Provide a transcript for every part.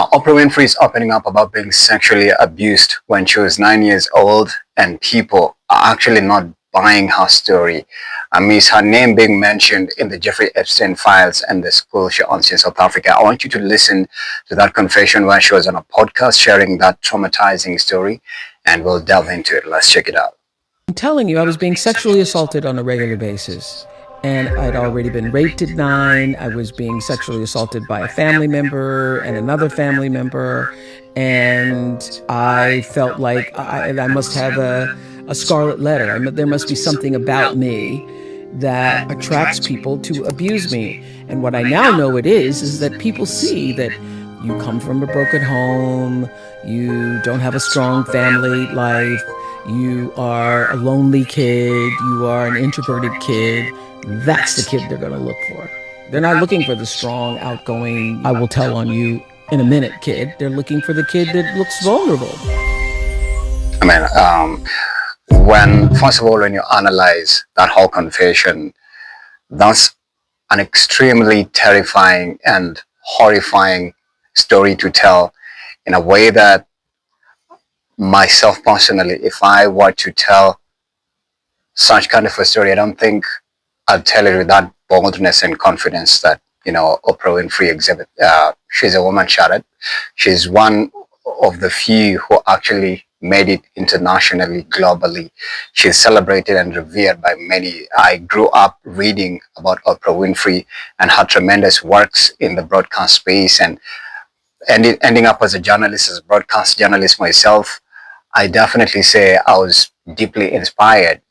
Oprah Winfrey is opening up about being sexually abused when she was 9 years old, and people are actually not buying her story. Amidst her name being mentioned in the Jeffrey Epstein files and the school she owns in South Africa. I want you to listen to that confession when she was on a podcast sharing that traumatizing story, and we'll delve into it. Let's check it out. I'm telling you, I was being sexually assaulted on a regular basis. And I'd already been raped at 9. I was being sexually assaulted by a family member and another family member. And I felt like I must have a scarlet letter. There must be something about me that attracts people to abuse me. And what I now know it is that people see that you come from a broken home, you don't have a strong family life, you are a lonely kid, you are an introverted kid. That's the kid they're going to look for. They're not looking for the strong, outgoing, I will tell on you in a minute kid. They're looking for the kid that looks vulnerable. First of all, when you analyze that whole confession, that's an extremely terrifying and horrifying story to tell, in a way that myself personally, if I were to tell such kind of a story, I don't think I'll tell it with that boldness and confidence that, Oprah Winfrey exhibit. She's a woman shattered. She's one of the few who actually made it internationally, globally. She's celebrated and revered by many. I grew up reading about Oprah Winfrey and her tremendous works in the broadcast space, and ending up as a journalist, as a broadcast journalist myself. I definitely say I was deeply inspired.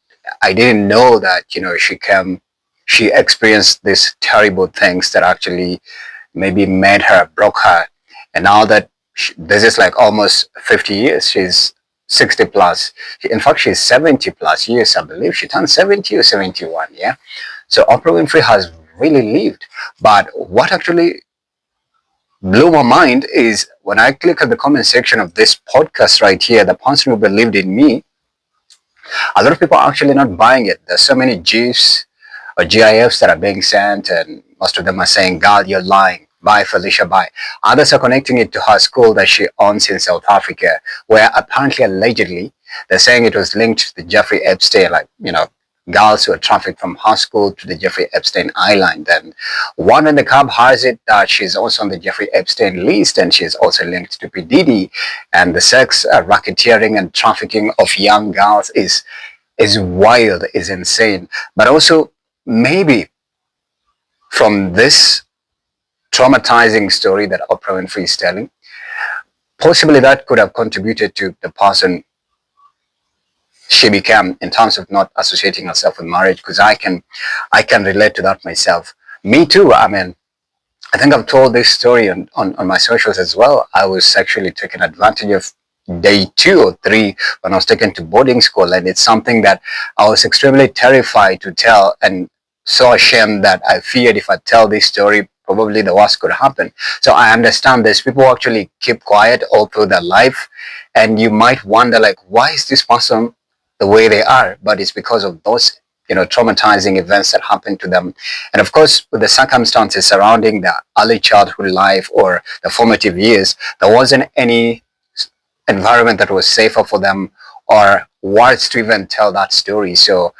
I didn't know that, she experienced these terrible things that actually maybe made her, broke her. And now that this is like almost 50 years, she's 60 plus. In fact, she's 70 plus years, I believe. She turned 70 or 71, yeah? So Oprah Winfrey has really lived. But what actually blew my mind is when I click on the comment section of this podcast right here, the person who believed in me, a lot of people are actually not buying it. There's so many GIFs or GIFs that are being sent, and most of them are saying, God, you're lying. Bye, Felicia, bye. Others are connecting it to her school that she owns in South Africa, where apparently, allegedly, they're saying it was linked to Jeffrey Epstein, girls who are trafficked from her school to the Jeffrey Epstein island. And one in the cab has it that she's also on the Jeffrey Epstein list, and she's also linked to P. Diddy. And the sex racketeering and trafficking of young girls is wild, is insane. But also, maybe from this traumatizing story that Oprah Winfrey is telling, possibly that could have contributed to the person she became in terms of not associating herself with marriage, because I can relate to that myself. Me too. I think I've told this story on my socials as well. I was sexually taken advantage of day 2 or 3 when I was taken to boarding school, and it's something that I was extremely terrified to tell, and so ashamed that I feared if I tell this story, probably the worst could happen. So I understand this. People actually keep quiet all through their life, and you might wonder, why is this person the way they are? But it's because of those, traumatizing events that happened to them. And of course, with the circumstances surrounding the early childhood life or the formative years, there wasn't any environment that was safer for them or words to even tell that story. So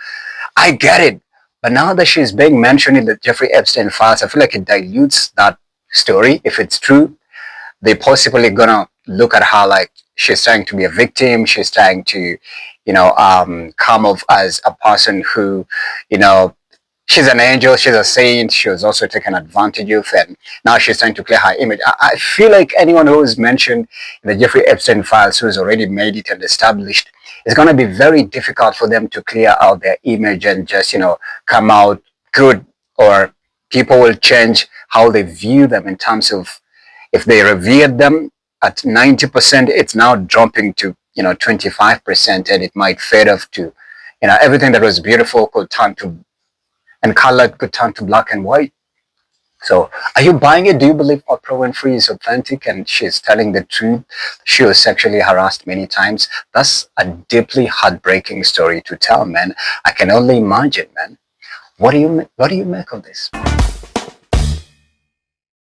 I get it. But now that she's being mentioned in the Jeffrey Epstein files, I feel like it dilutes that story. If it's true, they're possibly gonna look at her like she's trying to be a victim. She's trying to, come off as a person who, she's an angel, she's a saint, she was also taken advantage of, and now she's trying to clear her image. I feel like anyone who is mentioned in the Jeffrey Epstein files who's already made it and established, it's going to be very difficult for them to clear out their image and just, come out good, or people will change how they view them in terms of, if they revered them at 90%, it's now dropping to, 25%, and it might fade off to, everything that was beautiful could turn to, and color could turn to black and white. So are you buying it? Do you believe Oprah Winfrey is authentic and she's telling the truth? She was sexually harassed many times. That's a deeply heartbreaking story to tell, man. I can only imagine, man. What do you make of this?